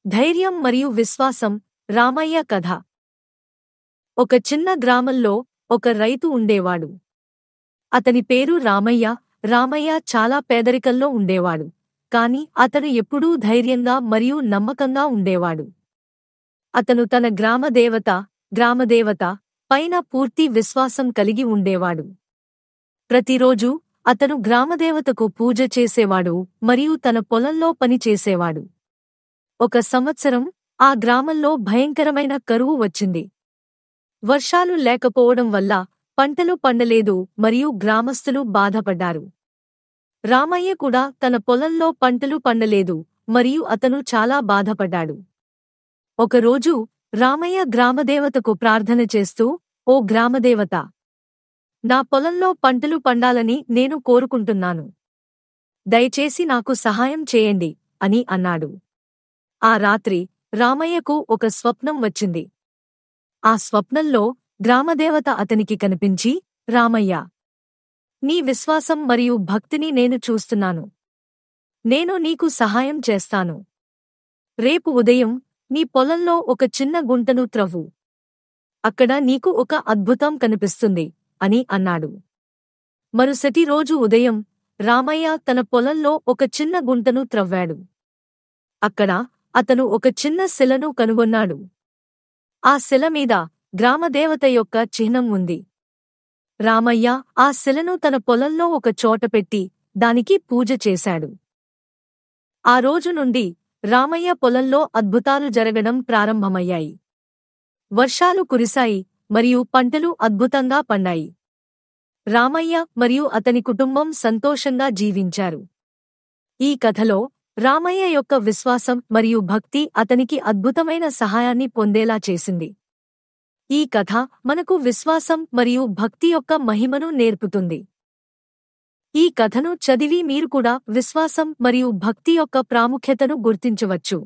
ధైర్యం మరియు విశ్వాసం. రామయ్య కథ. ఒక చిన్న గ్రామంలో ఒక రైతు ఉండేవాడు. అతని పేరు రామయ్య. రామయ్య చాలా పేదరికంలో ఉండేవాడు, కాని అతను ఎప్పుడూ ధైర్యంగా మరియు నమ్మకంగా ఉండేవాడు. అతను తన గ్రామదేవత పైన పూర్తి విశ్వాసం కలిగి ఉండేవాడు. ప్రతిరోజూ అతను గ్రామదేవతకు పూజ చేసేవాడు మరియు తన పొలంలో పని చేసేవాడు. ఒక సంవత్సరం ఆ గ్రామంలో భయంకరమైన కరువు వచ్చింది. వర్షాలు లేకపోవడం వల్ల పంటలు పండలేదు మరియు గ్రామస్తులు బాధపడ్డారు. రామయ్య కూడా తన పొలంలో పంటలు పండలేదు మరియు అతను చాలా బాధపడ్డాడు. ఒకరోజు రామయ్య గ్రామదేవతకు ప్రార్థన చేస్తూ, ఓ గ్రామదేవత, నా పొలంలో పంటలు పండాలని నేను కోరుకుంటున్నాను. దయచేసి నాకు సహాయం చేయండి అని అన్నాడు. ఆ రాత్రి రామయ్యకు ఒక స్వప్నం వచ్చింది. ఆ స్వప్నంలో గ్రామదేవత అతనికి కనిపించి, రామయ్య, నీ విశ్వాసం మరియు భక్తిని నేను చూస్తున్నాను. నేను నీకు సహాయం చేస్తాను. రేపు ఉదయం నీ పొలంలో ఒక చిన్న గుంటను త్రవ్వు. అక్కడ నీకు ఒక అద్భుతం కనిపిస్తుంది అని అన్నాడు. మరుసటి రోజు ఉదయం రామయ్య తన పొలంలో ఒక చిన్న గుంటను త్రవ్వాడు. అక్కడ అతను ఒక చిన్న శిలను కనుగొన్నాడు. ఆ శిల మీద గ్రామదేవత యొక్క చిహ్నం ఉంది. రామయ్య ఆ శిలను తన పొలంలో ఒక చోట పెట్టి దానికి పూజ చేశాడు. ఆ రోజు నుండి రామయ్య పొలంలో అద్భుతాలు జరగడం ప్రారంభమయ్యాయి. వర్షాలు కురిశాయి మరియు పంటలు అద్భుతంగా పండాయి. రామయ్య మరియు అతని కుటుంబం సంతోషంగా జీవించారు. ఈ కథలో రామయ్య యొక్క విశ్వాసం మరియు భక్తి అతనికి అద్భుతమైన సహాయాన్ని పొందేలా చేసింది. ఈ కథ మనకు విశ్వాసం మరియు భక్తి యొక్క మహిమను నేర్పుతుంది. ఈ కథను చదివి మీరు కూడా విశ్వాసం మరియు భక్తి యొక్క ప్రాముఖ్యతను గుర్తించవచ్చు.